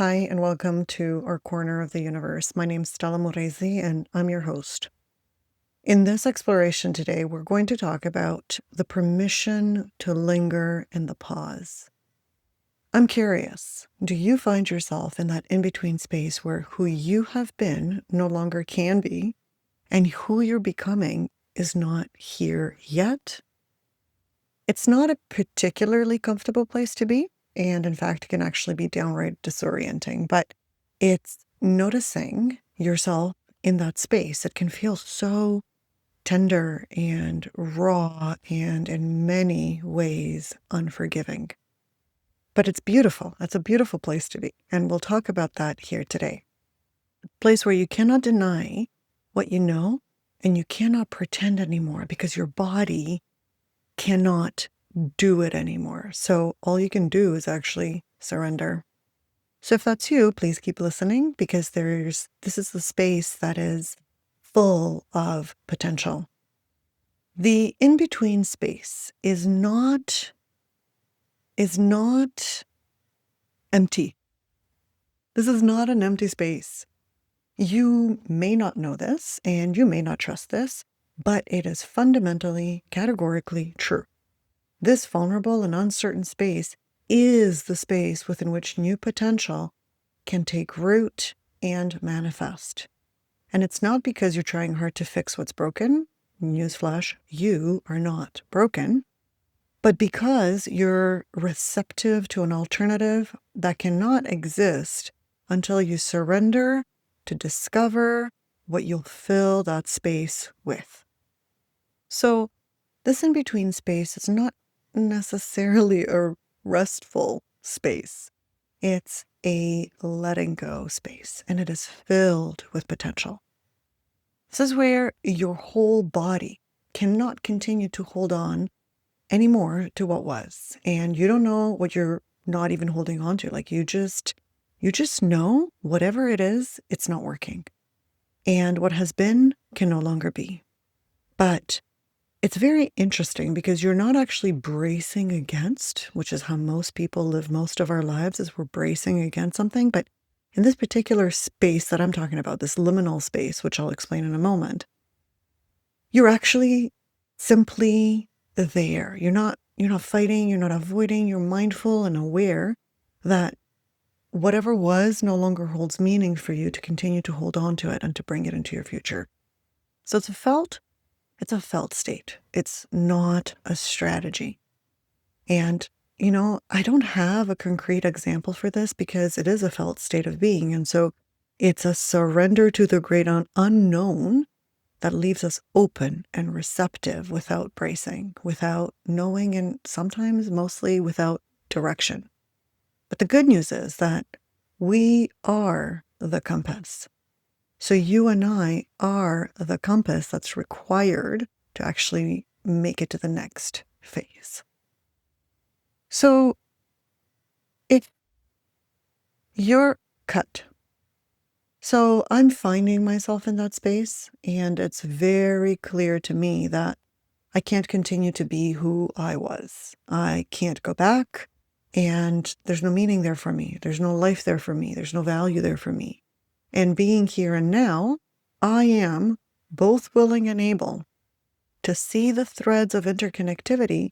Hi, and welcome to our corner of the universe. My name's Stella Moresi, and I'm your host. In this exploration today, we're going to talk about the permission to linger in the pause. I'm curious, do you find yourself in that in-between space where who you have been no longer can be, and who you're becoming is not here yet? It's not a particularly comfortable place to be, and in fact, it can actually be downright disorienting, but it's noticing yourself in that space. It can feel so tender and raw and in many ways unforgiving. But it's beautiful. It's a beautiful place to be, and we'll talk about that here today. A place where you cannot deny what you know, and you cannot pretend anymore because your body cannot do it anymore. So all you can do is actually surrender. So if that's you, please keep listening because this is the space that is full of potential. The in-between space is not empty. This is not an empty space. You may not know this and you may not trust this, but it is fundamentally, categorically true. This vulnerable and uncertain space is the space within which new potential can take root and manifest. And it's not because you're trying hard to fix what's broken. Newsflash, you are not broken. But because you're receptive to an alternative that cannot exist until you surrender to discover what you'll fill that space with. So this in-between space is not necessarily a restful space. It's a letting go space, and it is filled with potential. This is where your whole body cannot continue to hold on anymore to what was, and you don't know what you're not even holding on to. Like you just know whatever it is, it's not working. And what has been can no longer be. But it's very interesting because you're not actually bracing against, which is how most people live most of our lives, is we're bracing against something. But in this particular space that I'm talking about, this liminal space, which I'll explain in a moment, you're actually simply there. You're not fighting, you're not avoiding, you're mindful and aware that whatever was no longer holds meaning for you to continue to hold on to it and to bring it into your future. So it's a felt state. It's not a strategy. And, I don't have a concrete example for this because it is a felt state of being. And so it's a surrender to the great unknown that leaves us open and receptive without bracing, without knowing, and sometimes mostly without direction. But the good news is that we are the compass. So you and I are the compass that's required to actually make it to the next phase. So if you're cut, so I'm finding myself in that space, and it's very clear to me that I can't continue to be who I was. I can't go back, and there's no meaning there for me. There's no life there for me. There's no value there for me. And being here and now, I am both willing and able to see the threads of interconnectivity,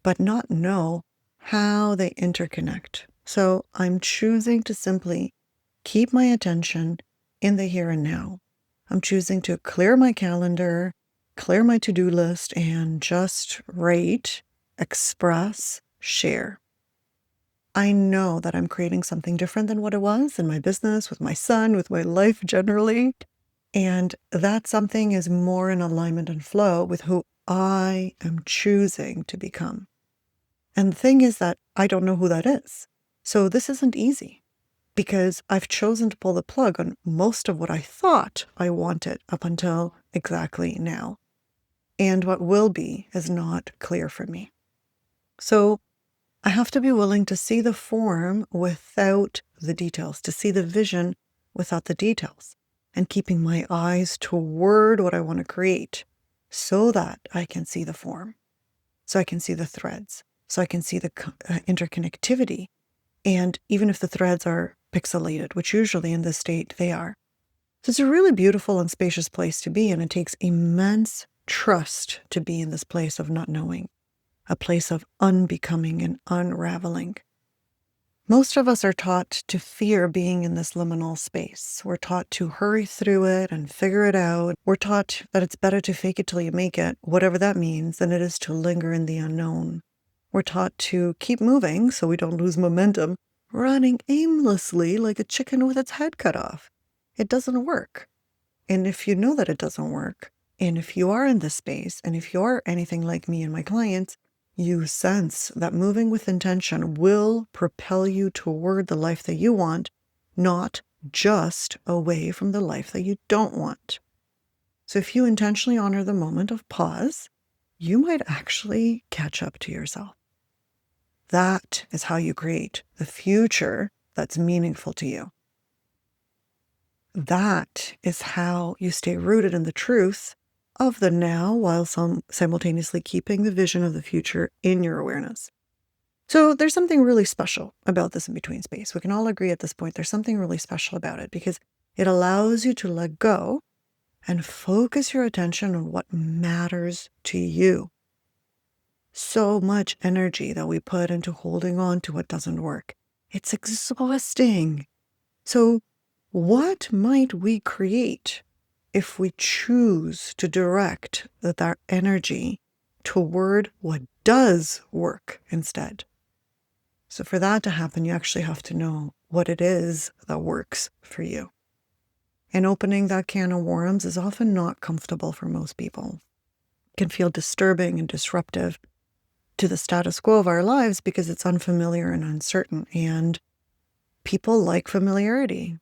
but not know how they interconnect. So I'm choosing to simply keep my attention in the here and now. I'm choosing to clear my calendar, clear my to-do list, and just write, express, share. I know that I'm creating something different than what it was in my business, with my son, with my life generally. And that something is more in alignment and flow with who I am choosing to become. And the thing is that I don't know who that is. So this isn't easy because I've chosen to pull the plug on most of what I thought I wanted up until exactly now. And what will be is not clear for me. So I have to be willing to see the form without the details, to see the vision without the details, and keeping my eyes toward what I want to create so that I can see the form, so I can see the threads, so I can see the interconnectivity. And even if the threads are pixelated, which usually in this state they are. So it's a really beautiful and spacious place to be, and it takes immense trust to be in this place of not knowing, a place of unbecoming and unraveling. Most of us are taught to fear being in this liminal space. We're taught to hurry through it and figure it out. We're taught that it's better to fake it till you make it, whatever that means, than it is to linger in the unknown. We're taught to keep moving so we don't lose momentum, running aimlessly like a chicken with its head cut off. It doesn't work. And if you know that it doesn't work, and if you are in this space, and if you're anything like me and my clients, you sense that moving with intention will propel you toward the life that you want, not just away from the life that you don't want. So if you intentionally honor the moment of pause, you might actually catch up to yourself. That is how you create the future that's meaningful to you. That is how you stay rooted in the truth of the now while simultaneously keeping the vision of the future in your awareness. So there's something really special about this in-between space. We can all agree at this point there's something really special about it because it allows you to let go and focus your attention on what matters to you. So much energy that we put into holding on to what doesn't work. It's exhausting. So what might we create if we choose to direct our energy toward what does work instead? So for that to happen, you actually have to know what it is that works for you. And opening that can of worms is often not comfortable for most people. It can feel disturbing and disruptive to the status quo of our lives because it's unfamiliar and uncertain, and people like familiarity.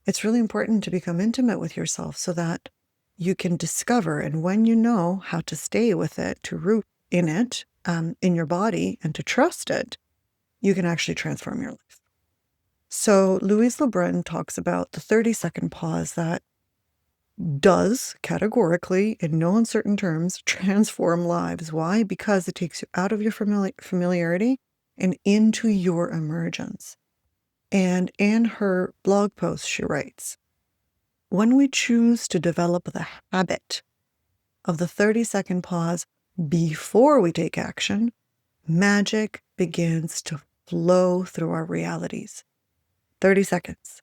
It's really important to become intimate with yourself so that you can discover, and when you know how to stay with it, to root in it, in your body, and to trust it, you can actually transform your life. So Louise Le Brun talks about the 30-second pause that does categorically, in no uncertain terms, transform lives. Why? Because it takes you out of your familiarity and into your emergence. And in her blog post, she writes, when we choose to develop the habit of the 30-second pause before we take action, magic begins to flow through our realities. 30 seconds.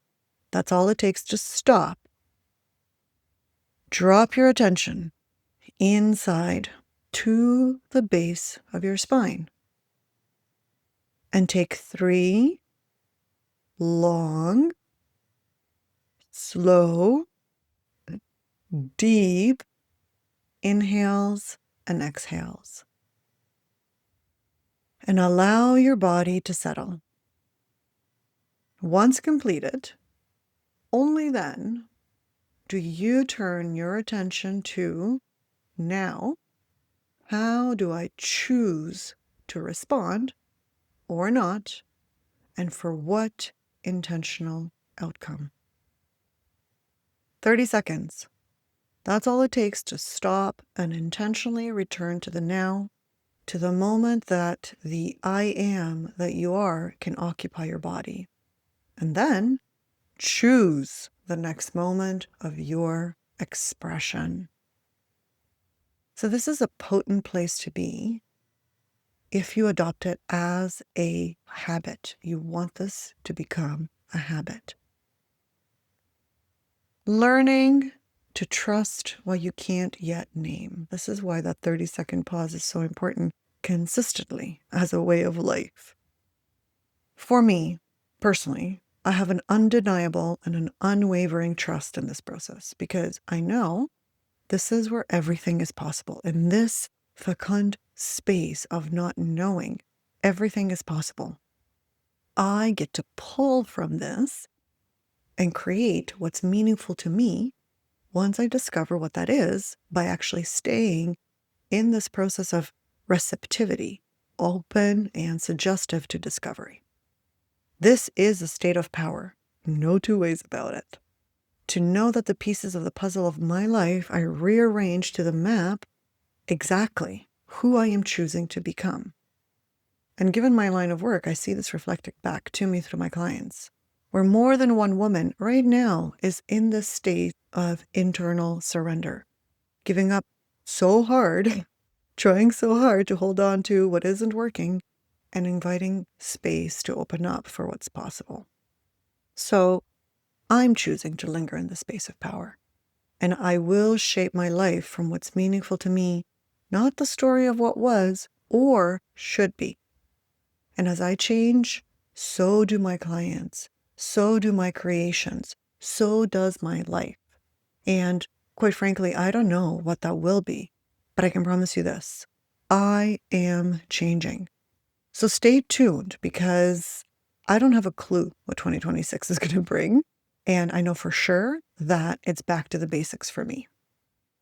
That's all it takes to stop. Drop your attention inside to the base of your spine and take 3 long, slow, deep inhales and exhales. And allow your body to settle. Once completed, only then do you turn your attention to, now, how do I choose to respond or not, and for what intentional outcome? 30 seconds. That's all it takes to stop and intentionally return to the now, to the moment that the I am that you are can occupy your body. And then choose the next moment of your expression. So this is a potent place to be if you adopt it as a habit. You want this to become a habit. Learning to trust what you can't yet name. This is why that 30-second pause is so important consistently as a way of life. For me, personally, I have an undeniable and an unwavering trust in this process because I know this is where everything is possible. In this fecund space of not knowing, everything is possible. I get to pull from this and create what's meaningful to me once I discover what that is by actually staying in this process of receptivity, open and suggestive to discovery. This is a state of power, no two ways about it. To know that the pieces of the puzzle of my life I rearrange to the map exactly who I am choosing to become. And given my line of work, I see this reflected back to me through my clients. where more than one woman right now is in this state of internal surrender, giving up so hard, trying so hard to hold on to what isn't working, and inviting space to open up for what's possible. So I'm choosing to linger in the space of power, and I will shape my life from what's meaningful to me, not the story of what was or should be. And as I change, so do my clients, so do my creations, so does my life. And quite frankly, I don't know what that will be, but I can promise you this: I am changing. So stay tuned, because I don't have a clue what 2026 is going to bring. And I know for sure that it's back to the basics for me.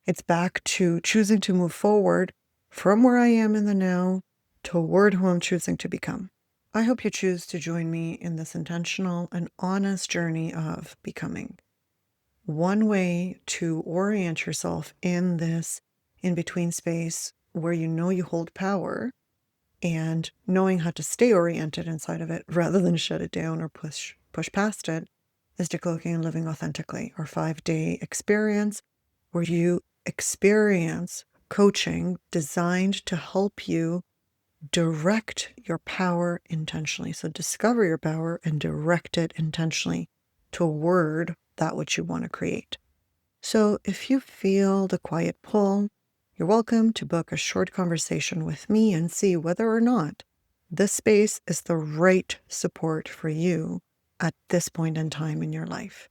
It's back to choosing to move forward from where I am in the now toward who I'm choosing to become. I hope you choose to join me in this intentional and honest journey of becoming. One way to orient yourself in this in-between space where you know you hold power, and knowing how to stay oriented inside of it rather than shut it down or push past it, is Decloaking and Living Authentically, our 5-day experience where you experience coaching designed to help you direct your power intentionally. So discover your power and direct it intentionally toward that which you want to create. So if you feel the quiet pull, you're welcome to book a short conversation with me and see whether or not this space is the right support for you at this point in time in your life.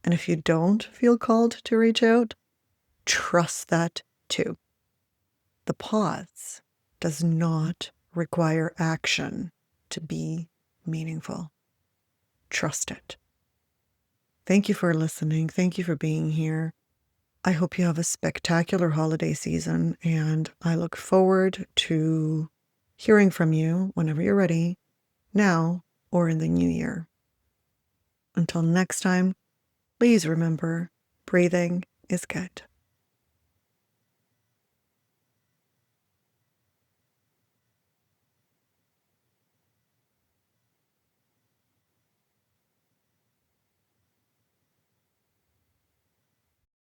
And if you don't feel called to reach out, trust that too. The pause does not require action to be meaningful. Trust it. Thank you for listening. Thank you for being here. I hope you have a spectacular holiday season, and I look forward to hearing from you whenever you're ready, now or in the new year. Until next time, please remember, breathing is good.